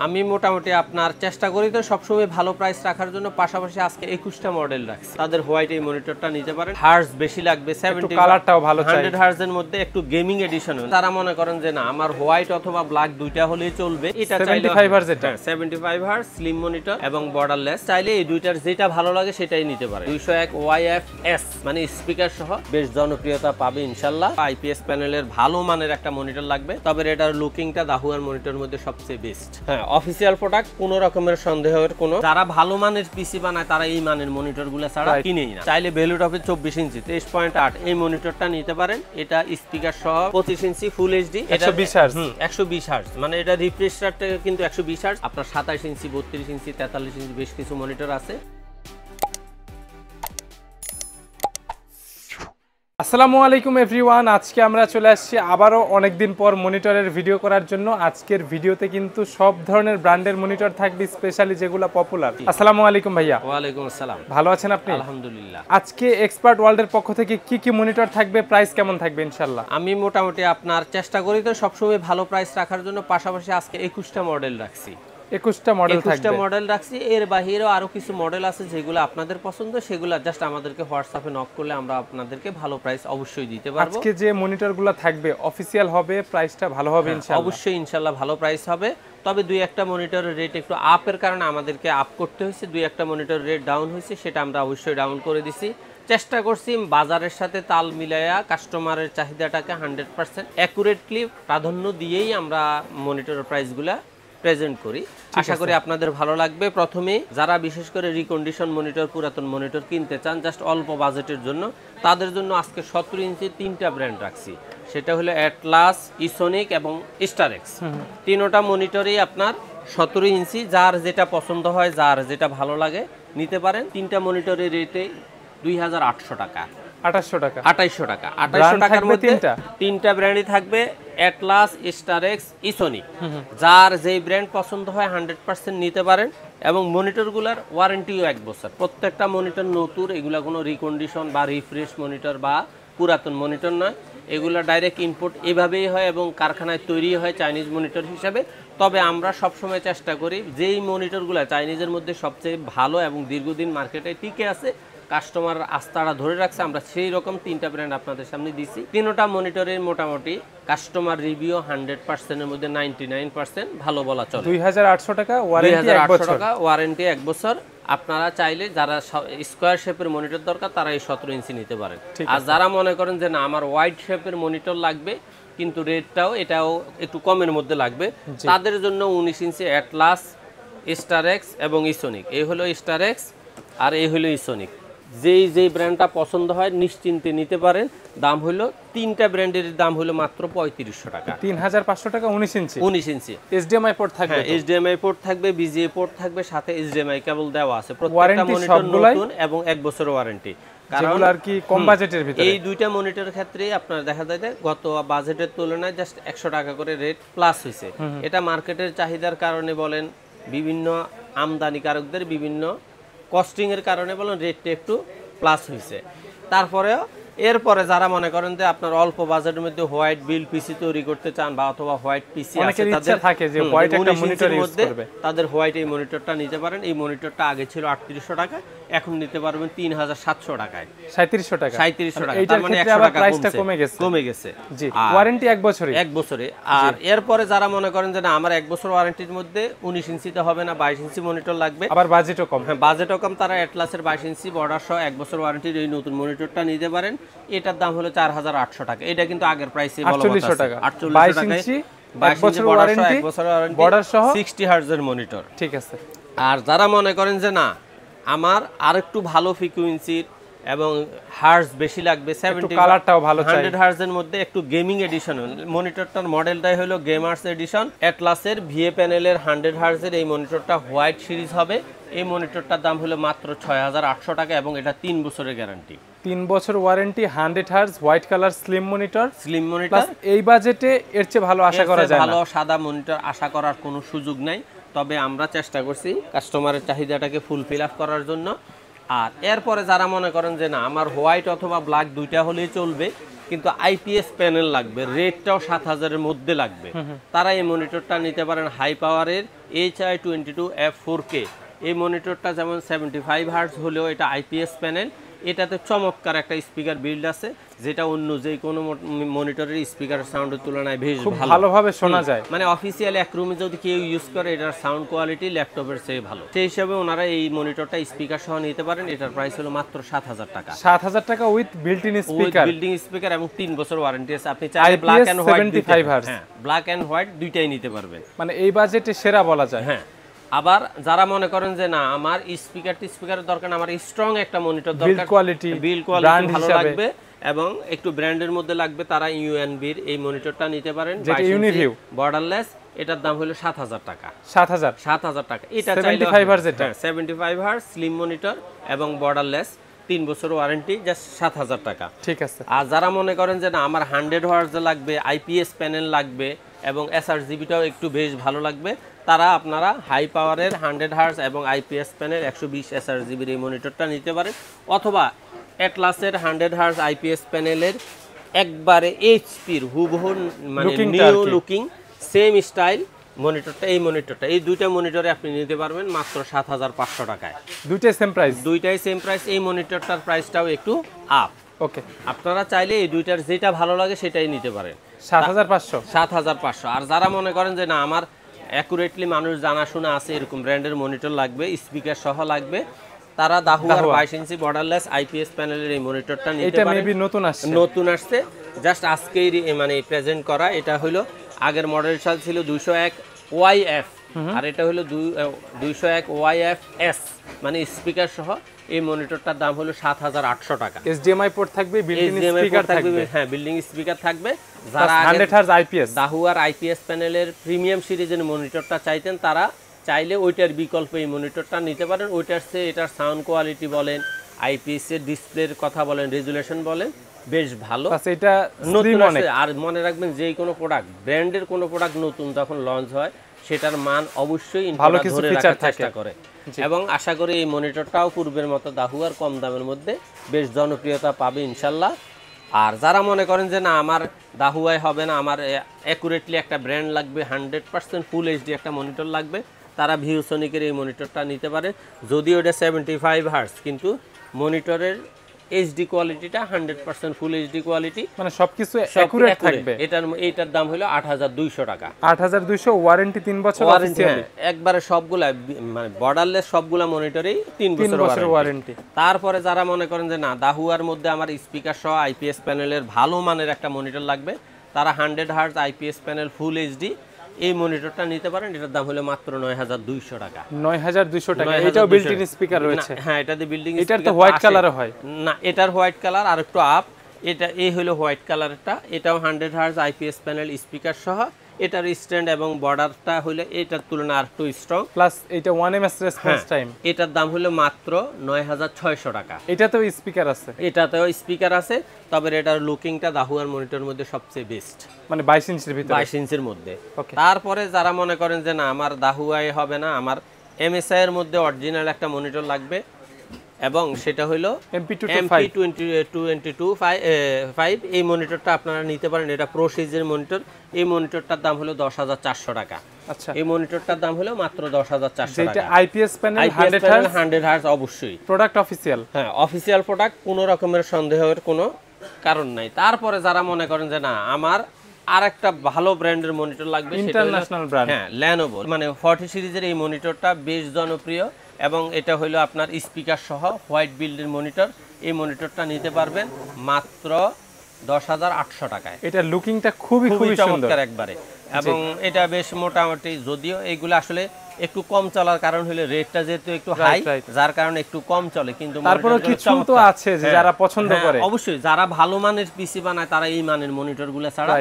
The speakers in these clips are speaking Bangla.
আমি মোটামুটি আপনার চেষ্টা করি তো সবসময় ভালো প্রাইস রাখার জন্য, পাশাপাশি আজকে 21টা মডেল রাখছি। তাদের হোয়াইট এই মনিটরটা নিতে পারেন। হার্জ বেশি লাগবে 70, কালারটাও ভালো চাই, 100 হার্জ এর মধ্যে একটু গেমিং এডিশন। তারা মনে করেন যে না আমার হোয়াইট অথবা ব্ল্যাক দুইটা হলেই চলবে, এটা চাইলে 75 হার্জ, এটা 75 হার্জ স্লিম মনিটর এবং বর্ডারলেস, চাইলে এই দুইটার যেটা ভালো লাগে সেটাই নিতে পারে। 201 YFS মানে স্পিকার সহ বেশ জনপ্রিয়তা পাবে ইনশাআল্লাহ। আইপিএস প্যানেলের ভালো মানের একটা মনিটর লাগবে, তবে এটার লুকিংটা দাহুয়ার মনিটরের মধ্যে সবচেয়ে বেস্ট। হ্যাঁ, অফিসিয়াল প্রোডাক্ট, কোনো রকমের সন্দেহের কোনো, যারা ভালো মানের পিসি বানায় তারা এই মানের মনিটরগুলো ছাড়া কিনেই না। চাইলে ভ্যালুটপে 24 ইঞ্চি 23.8 এই মনিটরটা নিতে পারেন। এটা স্পিকার সহ 25 ইঞ্চি ফুল এইচডি, 120 হার্জ, 120 হার্জ মানে এটা রিফ্রেশ রেটটা কিন্তু 120 হার্জ। আপনার 27 ইঞ্চি 32 ইঞ্চি 43 ইঞ্চি বেশ কিছু মনিটর আছে। আসসালামু আলাইকুম এভরিওয়ান, আজকে আমরা চলে আসছি আবারও অনেকদিন পর মনিটরের ভিডিও করার জন্য। আজকের ভিডিওতে কিন্তু সব ধরনের ব্র্যান্ডের মনিটর থাকবে, স্পেশালি যেগুলো পপুলার। আসসালামু আলাইকুম ভাইয়া। ওয়ালাইকুম আসসালাম। ভালো আছেন আপনি? আলহামদুলিল্লাহ। আজকে এক্সপার্ট ওয়ার্ল্ডের পক্ষ থেকে কি কি মনিটর থাকবে, প্রাইস কেমন থাকবে ইনশাআল্লাহ? আমি মোটামুটি আপনার চেষ্টা করি তো সবসময় ভালো প্রাইস রাখার জন্য, পাশাপাশি আজকে 21টা মডেল রাখছি। 21টা মডেল থাকবে। 21টা মডেল রাখছি। এর বাইরেও আরো কিছু মডেল আছে যেগুলো আপনাদের পছন্দ, সেগুলো জাস্ট আমাদেরকে হোয়াটসঅ্যাপে নক করলে আমরা আপনাদেরকে ভালো প্রাইস অবশ্যই দিতে পারবো। আজকে যে মনিটরগুলো থাকবে অফিশিয়াল হবে, প্রাইসটা ভালো হবে ইনশাআল্লাহ। অবশ্যই ইনশাআল্লাহ ভালো প্রাইস হবে। তবে দুই একটা মনিটরের রেট একটু আপের কারণে আমাদেরকে আপ করতে হয়েছে, দুই একটা মনিটরের রেট ডাউন হয়েছে, সেটা আমরা অবশ্যই ডাউন করে দিছি। চেষ্টা করছি বাজারের সাথে তাল মিলাইয়া কাস্টমারের চাহিদাটাকে 100% অ্যাকুরেটলি প্রাধান্য দিয়েই আমরা মনিটরের প্রাইসগুলা প্রেজেন্ট করি। আশা করি আপনাদের ভালো লাগবে। প্রথমে যারা বিশেষ করে রিকন্ডিশন মনিটর, পুরাতন মনিটর কিনতে চান জাস্ট অল্প বাজেটের জন্য, তাদের জন্য আজকে 17 ইঞ্চির 3টা ব্র্যান্ড রাখছি। সেটা হলো অ্যাটলাস, ইসোনিক এবং স্টারেক্স। তিনোটা মনিটরই আপনার 17 ইঞ্চি, যার যেটা পছন্দ হয়, যার যেটা ভালো লাগে নিতে পারেন। 3টা মনিটরের রেটে 2800 টাকা, 2800 টাকা, 2800 টাকা। 2800 টাকার মধ্যে 3টা ব্র্যান্ডই থাকবে, অ্যাটলাস, স্টারেক্স, ইসোনিক। যার যেই ব্র্যান্ড পছন্দ হয় 100% নিতে পারেন। এবং মনিটরগুলোর ওয়ারেন্টিও 1 বছর। প্রত্যেকটা মনিটর নতুন, এগুলা কোনো রিকন্ডিশন বা রিফ্রেশ মনিটর বা পুরাতন মনিটর নয়, এগুলো ডাইরেক্ট ইনপুট এভাবেই হয় এবং কারখানায় তৈরি হয় চাইনিজ মনিটর হিসাবে। তবে আমরা সবসময় চেষ্টা করি যেই মনিটরগুলো চাইনিজের মধ্যে সবচেয়ে ভালো এবং দীর্ঘদিন মার্কেটে টিকে আছে, কাস্টমার আস্থাটা ধরে রাখছে, আমরা সেই রকম 3টা ব্র্যান্ড আপনাদের সামনে দিচ্ছি। 3টা মনিটরের মোটামুটি কাস্টমার রিভিউ 100%-এর মধ্যে 99% ভালো বলা চলে। 2800 টাকা ওয়ারেন্টি 1 বছর, ওয়ারেন্টি 1 বছর। আপনারা চাইলে যারা স্কোয়ার শেপের মনিটর দরকার তারা এই 17 ইঞ্চি নিতে পারেন। আর যারা মনে করেন যে না আমার ওয়াইড শেপের মনিটর লাগবে কিন্তু রেটটাও এটাও একটু কমের মধ্যে লাগবে, তাদের জন্য 19 ইঞ্চি অ্যাটলাস, স্টারেক্স এবং ইসোনিক। এই হলো স্টারেক্স আর এই হলো ইসোনিক। যেই ব্র্যান্ডটা পছন্দ হয় নিশ্চিন্তে নিতে পারেন। দাম হলো 3টা ব্র্যান্ডের দাম হলো মাত্র 3500 টাকা, 3500 টাকা। 19 ইঞ্চি, 19 ইঞ্চি এইচডিএমআই পোর্ট থাকবে, এইচডিএমআই পোর্ট থাকবে, বিজিএ পোর্ট থাকবে, সাথে এইচডিএমআই কেবল দেওয়া আছে। প্রত্যেকটা মনিটর নতুন এবং 1 বছরের ওয়ারেন্টি। কারণ আর কি কম বাজেটের ভিতরে এই দুইটা মনিটরের ক্ষেত্রে আপনার দেখা যায় যে গত বাজেটের তুলনায় জাস্ট 100 টাকা করে রেট প্লাস হয়েছে। এটা মার্কেটের চাহিদার কারণে বলেন, বিভিন্ন আমদানিকারকদের বিভিন্ন কস্টিং এর কারণে বলেন, রেটটা একটু প্লাস হয়েছে। তারপরেও এরপরে যারা মনে করেন যে আপনার অল্প বাজেটের মধ্যে হোয়াইট বিল পিসি তৈরি করতে চান বা অথবা হোয়াইট পিসি আছে, তাদের থাকে যে হোয়াইট একটা মনিটর ইউজ করবে, তাদের হোয়াইট এই মনিটরটা নিতে পারেন। এই মনিটরটা আগে ছিল 3800 টাকা, এখন নিতে পারবেন 3700 টাকায়, 3700 টাকা, 3700 টাকা। তার মানে 100 টাকা কমে গেছে। জি, ওয়ারেন্টি 1 বছরই, 1 বছরে। আর এরপরে যারা মনে করেন যে না আমার 1 বছর ওয়ারেন্টির মধ্যে 19 ইঞ্চিতে হবে না, 22 ইঞ্চি মনিটর লাগবে, আবার বাজেটও কম, হ্যাঁ বাজেটও কম, তারা অ্যাটলাসের 22 ইঞ্চি বর্ডার সহ 1 বছর ওয়ারেন্টির এই নতুন মনিটরটা নিতে পারেন। এটার দাম হলো 4800 টাকা। এটা কিন্তু আগের প্রাইসে বলা হচ্ছে 4800 টাকা, 22 ইঞ্চি 1 বছর ওয়ারেন্টি, বর্ডার সহ 60 হার্জের মনিটর। ঠিক আছে। আর যারা মনে করেন যে না আমার আরেকটু ভালো ফ্রিকোয়েন্সির এবং হার্জ বেশি লাগবে, 70 কালারটাও ভালো চাই, 100 হার্জের মধ্যে একটু গেমিং এডিশন, মনিটরটার মডেলটাই হলো গেমার্স এডিশন। অ্যাটলাসের ভিএ প্যানেলের 100 হার্জের এই মনিটরটা হোয়াইট সিরিজ হবে। এই মনিটরটার দাম হলো মাত্র 6800 টাকা এবং এটা 3 বছরের গ্যারান্টি, 3 বছর warranty, 100 hertz white colour slim monitor. এই বাজেটে এর চেয়ে ভালো আশা করা যায় না, ভালো সাদা মনিটর আশা করার কোনো সুযোগ নাই। তবে আমরা চেষ্টা করছি কাস্টমারের চাহিদাটাকে ফুলফিল আপ করার জন্য। আর এরপরে যারা মনে করেন যে না আমার হোয়াইট অথবা ব্ল্যাক দুইটা হলেই চলবে, কিন্তু আইপিএস প্যানেল লাগবে, রেটটাও 7000-এর মধ্যে লাগবে, তারা এই মনিটরটা নিতে পারেন হাই পাওয়ারের HI22F4K। এই মনিটরটা যেমন 75 হার্টজ হলেও এটা আইপিএস প্যানেল, এটাতে চমৎকার একটা স্পিকার বিল্ড আছে, যেটা অন্য যে কোনো মনিটরের স্পিকার সাউন্ডের তুলনায় বেশ ভালোভাবে শোনা যায়। মানে অফিসিয়ালি এক রুমে যদি কেউ ইউজ করে এটার সাউন্ড কোয়ালিটি ল্যাপটপের চেয়ে ভালো। সেই হিসাবে ওনারা এই মনিটরটা স্পিকার সহ নিতে পারেন। এটার প্রাইস হলো মাত্র 7000 টাকা। 7000 টাকা with built in speaker, building speaker এবং 3 বছর ওয়ারেন্টি আছে। আপনি চাইলে ব্ল্যাক এন্ড হোয়াইট 75 হার্টজ, হ্যাঁ ব্ল্যাক এন্ড হোয়াইট দুইটাই নিতে পারবেন। মানে এই বাজেটে সেরা বলা যায়। হ্যাঁ, আবার যারা মনে করেন যে না আমার স্পিকারের দরকার না, আমার স্ট্রং একটা মনিটর দরকার, বিল্ড কোয়ালিটি ভালো লাগবে এবং একটু ব্র্যান্ডের মধ্যে লাগবে, তারা ইউএনবির এই মনিটরটা নিতে পারেন, যেটা ইউনিভিউ বর্ডারলেস। এটার দাম হলো 7000 টাকা। 7000 টাকা। এটা 75 হার্টজ, এটা 75 হার্টজ স্লিম মনিটর এবং বর্ডারলেস, 3 বছর ওয়ারেন্টি, জাস্ট 7000 টাকা। ঠিক আছে। আর যারা মনে করেন যে না আমার 100 হার্টজ লাগবে, আইপিএস প্যানেল লাগবে এবং এসআরজিবিটাও একটু বেশ ভালো লাগবে, তারা আপনারা হাই পাওয়ারের 100 হার্টজ এবং আইপিএস প্যানেল 120 এসআরজিবির এই মনিটরটা নিতে পারেন, অথবা অ্যাটলাসের 100 হার্টজ আইপিএস প্যানেলের একবারে এইচপির হুবহু মানে নিউ লুকিং সেম স্টাইল মনিটরটা, এই দুইটা মনিটরে আপনি নিতে পারবেন মাত্র 7500 টাকায়। দুইটাই সেম প্রাইস। এই মনিটরটার প্রাইসটাও একটু আপ। ওকে, আপনারা চাইলে এই দুইটার যেটা ভালো লাগে সেটাই নিতে পারেন। 7500। আর যারা মনে করেন যে না আমার অ্যাকুরেটলি মানুষ জানাশোনা আছে এরকম ব্র্যান্ডের মনিটর লাগবে, স্পিকার সহ লাগবে, তারা দাহুয়ার 22 ইঞ্চি বর্ডারলেস আইপিএস প্যানেলের এই মনিটরটা নিতে পারেন। এটা মেবি নতুন আসছে জাস্ট আজকেই মানে প্রেজেন্ট করা। এটা হলো আগের মডেল সাল ছিল 201 YF, আর এটা হলো 201 YFS, মানে স্পিকার সহ এই মনিটরটার দাম হলো 7800 টাকা। HDMI পোর্ট থাকবে, বিল্ট ইন স্পিকার থাকবে, হ্যাঁ বিল্ডিং স্পিকার থাকবে। যারা 100 হার্টজ আইপিএস দাহুয়ার আইপিএস প্যানেলের প্রিমিয়াম সিরিজের মনিটরটা চাইতেন, তারা চাইলে ওইটার বিকল্প এই মনিটরটা নিতে পারেন। ওইটার চেয়ে এটার সাউন্ড কোয়ালিটি বলেন, আইপিএস এর ডিসপ্লের কথা বলেন, রেজুলেশন বলেন, বেশ ভালো। আচ্ছা, এটা নতুন আছে। আর মনে রাখবেন যে কোনো প্রোডাক্ট, ব্র্যান্ডের কোনো প্রোডাক্ট নতুন যখন লঞ্চ হয় সেটার মান অবশ্যই ভালো কিছু ফিচার চেষ্টা করে, এবং আশা করি এই মনিটরটাও পূর্বের মতো দাহুয়ার কম দামের মধ্যে বেশ জনপ্রিয়তা পাবে ইনশাল্লাহ। আর যারা মনে করেন যে না আমার দাহুয়াই হবে না, আমার অ্যাকুরেটলি একটা ব্র্যান্ড লাগবে, 100% ফুল এইচডি একটা মনিটর লাগবে, তারা ভিউসনিকের এই মনিটরটা নিতে পারে। যদিও এটা 75 হার্টজ, কিন্তু মনিটরের এইচডি কোয়ালিটিটা 100% ফুল এইচডি কোয়ালিটি, মানে সবকিছু অ্যাকুরেট থাকবে। এটার দাম হলো 8200 টাকা। 8200, ওয়ারেন্টি 3 বছর অফিশিয়ালি, একবারে সবগুলা মানে বর্ডারলেস সবগুলা মনিটরেই 3 বছর ওয়ারেন্টি। তারপরে যারা মনে করেন যে না দাহুয়ার মধ্যে আমার স্পিকার সহ আইপিএস প্যানেলের ভালো মানের একটা মনিটর লাগবে, তারা 100 hertz IPS panel full HD এই মনিটরটা নিতে পারেন। এটার দাম হলো মাত্র 9200 টাকা। 9200 টাকা। এটাও বিল্ট ইন স্পিকার রয়েছে। হ্যাঁ, এটাতে বিল্ডিং স্পিকার। এটার তো হোয়াইট কালারে হয় না, এটার হোয়াইট কালার আর একটু আপ। এই হলো হোয়াইট কালারটা। এটাও 100 হার্টজ আইপিএস প্যানেল স্পিকার সহ। এটার স্ট্যান্ড এবং বর্ডারটা হলো এটার তুলনায় আর একটু স্ট্রং, প্লাস এটা 1ms রেসপন্স টাইম। এটার দাম হলো মাত্র 9600 টাকা। এটাতেও স্পিকার আছে? এটাতেও স্পিকার আছে, তবে এটার লুকিংটা দাহুয়ার মনিটরের মধ্যে সবচেয়ে বেস্ট, মানে 22 ইঞ্চির ভিতরে, 22 ইঞ্চির মধ্যে। তারপরে যারা মনে করেন যে না আমার দাহুয়াই হবে না, আমার এমএসআই এর মধ্যে অরিজিনাল একটা মনিটর লাগবে, এবং সেটা হলো MP2225 এই মনিটরটা আপনারা নিতে পারেন। এটা প্রো সিরিজের মনিটর। এই মনিটরটার দাম হলো 10400 টাকা। আচ্ছা, এই মনিটরটার দাম হলো মাত্র 10400 টাকা। এটা আইপিএস প্যানেল 100 হার্টজ অবশ্যই প্রোডাক্ট অফিশিয়াল। হ্যাঁ, অফিশিয়াল প্রোডাক্ট, কোনো রকমের সন্দেহের কোনো কারণ নাই। তারপরে যারা মনে করেন যে না আমার আরেকটা ভালো ব্র্যান্ডের মনিটর লাগবে, ইন্টারন্যাশনাল ব্র্যান্ড, হ্যাঁ Lenovo মানে 40 সিরিজের এই মনিটরটা বেশ জনপ্রিয়, এবং এটা হলো আপনার স্পিকার সহ হোয়াইট বিল্ডের মনিটর। এই মনিটরটা নিতে পারবেন মাত্র 10800 টাকায়। এটা লুকিংটা খুবই চমৎকার একবারে, এবং এটা বেশ মোটামুটি, যদিও এইগুলো আসলে একটু কম চলার কারণ হলো রেটটা যেহেতু একটু হাই, যার কারণে একটু কম চলে, কিন্তু তারপরে কিছু তো আছে যে যারা পছন্দ করে, অবশ্যই যারা ভালো মানের পিসি বানায় তারা এই মানের মনিটরগুলো ছাড়া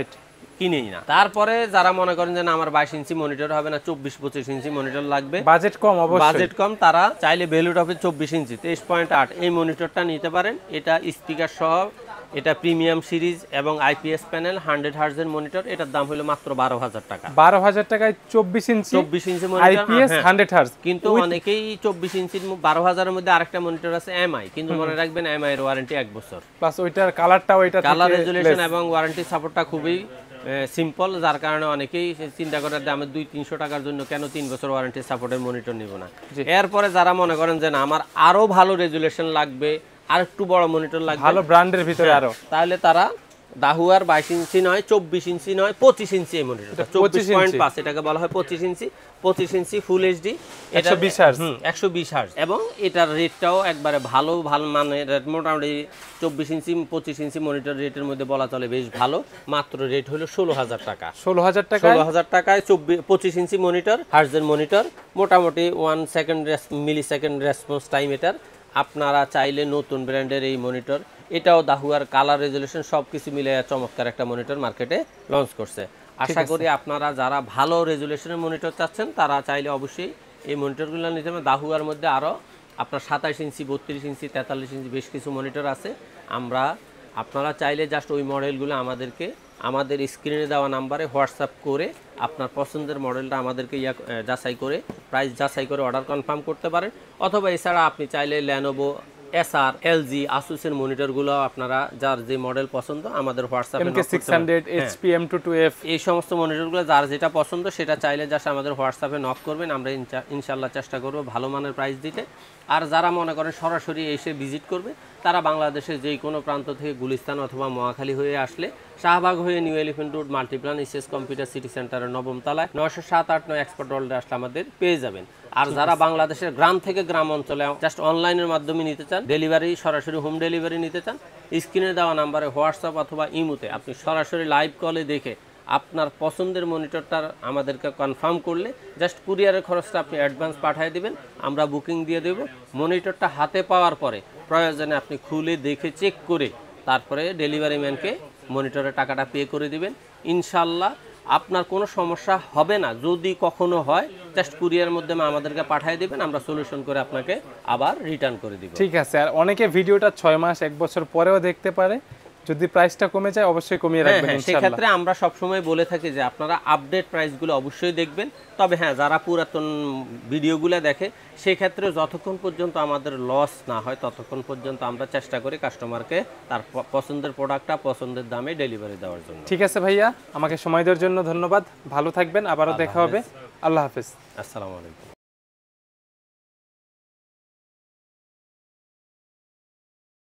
কিনেই না। তারপরে যারা মনে করেন যে না আমার 22 ইঞ্চি মনিটর হবে না, 24-25 ইঞ্চি মনিটর লাগবে, বাজেট কম, অবশ্যই বাজেট কম, তারা চাইলে ভ্যালু টপে 24 ইঞ্চি 23.8 এই মনিটরটা নিতে পারেন। এটা স্পিকার সহ এটা প্রিমিয়াম সিরিজ এবং আইপিএস প্যানেল 100 হার্জের মনিটর, এটার দাম হলো মাত্র 12,000 টাকা। 12,000 টাকায় 24 ইঞ্চি 24 ইঞ্চি মনিটর, আইপিএস 100 হার্জ। কিন্তু অনেকেই 24 ইঞ্চির 12,000 এর মধ্যে আরেকটা মনিটর আছে এমআই, কিন্তু মনে রাখবেন এমআই এর ওয়ারেন্টি 1 বছর, প্লাস ওইটার কালারটাও এটা কালার রেজুলেশন এবং ওয়ারেন্টি সাপোর্টটা খুবই সিম্পল, যার কারণে অনেকেই চিন্তা করে যে আমি 200-300 টাকার জন্য কেন 3 বছর ওয়ারেন্টি সাপোর্টের মনিটর নিব না। এরপরে যারা মনে করেন যে না আমার আরো ভালো রেজুলেশন লাগবে, আর একটু বড় মনিটর লাগবে, ভালো ব্র্যান্ডের ভিতরে আরো, তাহলে তারা দাহুয়ার 22 ইঞ্চি নয়, 24 ইঞ্চি নয়, 25 ইঞ্চি এই মনিটরটা, 24.5 এটাকে বলা হয় 25 ইঞ্চি। 25 ইঞ্চি ফুল এইচডি, 120 হার্জ, 120 হার্জ, এবং এটার রেটটাও একবারে ভালো মানের, মোটামুটি 24 ইঞ্চি 25 ইঞ্চি মনিটর রেটের মধ্যে বলা চলে বেশ ভালো। মাত্র রেট হলো 16,000 টাকা। 16,000 টাকা, 16,000 টাকায় 25 ইঞ্চি মনিটর, হার্জের মনিটর, মোটামুটি 1 সেকেন্ড মিলি সেকেন্ড রেসপন্স টাইম এটার। আপনারা চাইলে নতুন ব্র্যান্ডের এই মনিটর, এটাও দাহুয়ার কালার রেজুলেশন সবকিছু মিলে চমৎকার একটা মনিটর মার্কেটে লঞ্চ করছে। আশা করি আপনারা যারা ভালো রেজুলেশনের মনিটর চাচ্ছেন তারা চাইলে অবশ্যই এই মনিটরগুলো নিতে হবে। দাহুয়ার মধ্যে আরও আপনার 27 ইঞ্চি, 32 ইঞ্চি, 43 ইঞ্চি বেশ কিছু মনিটর আছে। আপনারা চাইলে জাস্ট ওই মডেলগুলো আমাদেরকে আমাদের স্ক্রিনে দেওয়া নাম্বারে হোয়াটসঅ্যাপ করে আপনার পছন্দের মডেলটা আমাদেরকে যাচাই করে প্রাইস যাচাই করে অর্ডার কনফার্ম করতে পারেন। অথবা এছাড়া আপনি চাইলে ল্যানোভো, এসআর, এলজি, আসুসের মনিটরগুলো আপনারা যার যে মডেল পছন্দ আমাদের হোয়াটসঅ্যাপে MK600, HP M212 এই সমস্ত মনিটরগুলো যার যেটা পছন্দ সেটা চাইলে জাস্ট আমাদের হোয়াটসঅ্যাপে নক করবেন, আমরা ইনশাআল্লাহ চেষ্টা করব ভালো মানের প্রাইস দিতে। আর যারা মনে করেন সরাসরি এসে ভিজিট করবে তারা বাংলাদেশের যে কোনো প্রান্ত থেকে গুলিস্তান অথবা মহাখালী হয়ে আসলে শাহবাগ হয়ে new elephant road Multiplan SS computer city সেন্টারের 9ম তলায় 907-9 এক্সপার্ট ওয়ার্ল্ডে আসলে আমাদের পেয়ে যাবেন। আর যারা বাংলাদেশের গ্রাম থেকে গ্রাম অঞ্চলে জাস্ট অনলাইনের মাধ্যমে নিতে চান, ডেলিভারি সরাসরি হোম ডেলিভারি নিতে চান, স্ক্রিনে দেওয়া নাম্বারে হোয়াটসঅ্যাপ অথবা ইমোতে আপনি সরাসরি লাইভ কলে দেখে আপনার পছন্দের মনিটরটা আমাদেরকে কনফার্ম করলে জাস্ট কুরিয়ারের খরচটা আপনি অ্যাডভান্স পাঠিয়ে দিবেন, আমরা বুকিং দিয়ে দেব। মনিটরটা হাতে পাওয়ার পরে প্রয়োজনে আপনি খুলে দেখে চেক করে তারপরে ডেলিভারি ম্যানকে মনিটরের টাকাটা পে করে দিবেন। ইনশাল্লাহ আপনার কোনো সমস্যা হবে না। যদি কখনো হয় জাস্ট কুরিয়ারের মাধ্যমে আমাদেরকে পাঠিয়ে দিবেন, আমরা সলিউশন করে আপনাকে আবার রিটার্ন করে দিব। ঠিক আছে। আর অনেকে ভিডিওটা 6 মাস 1 বছর পরেও দেখতে পারে, যদি প্রাইসটা কমে যায় অবশ্যই কমিয়ে রাখবেন ইনশাআল্লাহ। সেই ক্ষেত্রে আমরা সবসময় বলে থাকি যে আপনারা আপডেট প্রাইসগুলো অবশ্যই দেখবেন। তবে হ্যাঁ, যারা পুরাতন ভিডিওগুলো দেখে সেই ক্ষেত্রে যতক্ষণ পর্যন্ত আমাদের লস না হয় ততক্ষণ পর্যন্ত আমরা চেষ্টা করি কাস্টমারকে তার পছন্দের প্রোডাক্টটা পছন্দের দামে ডেলিভারি দেওয়ার জন্য। ঠিক আছে ভাইয়া, আমাকে সময় দেওয়ার জন্য ধন্যবাদ। ভালো থাকবেন, আবারও দেখা হবে। আল্লাহ হাফেজ। আসসালামু আলাইকুম।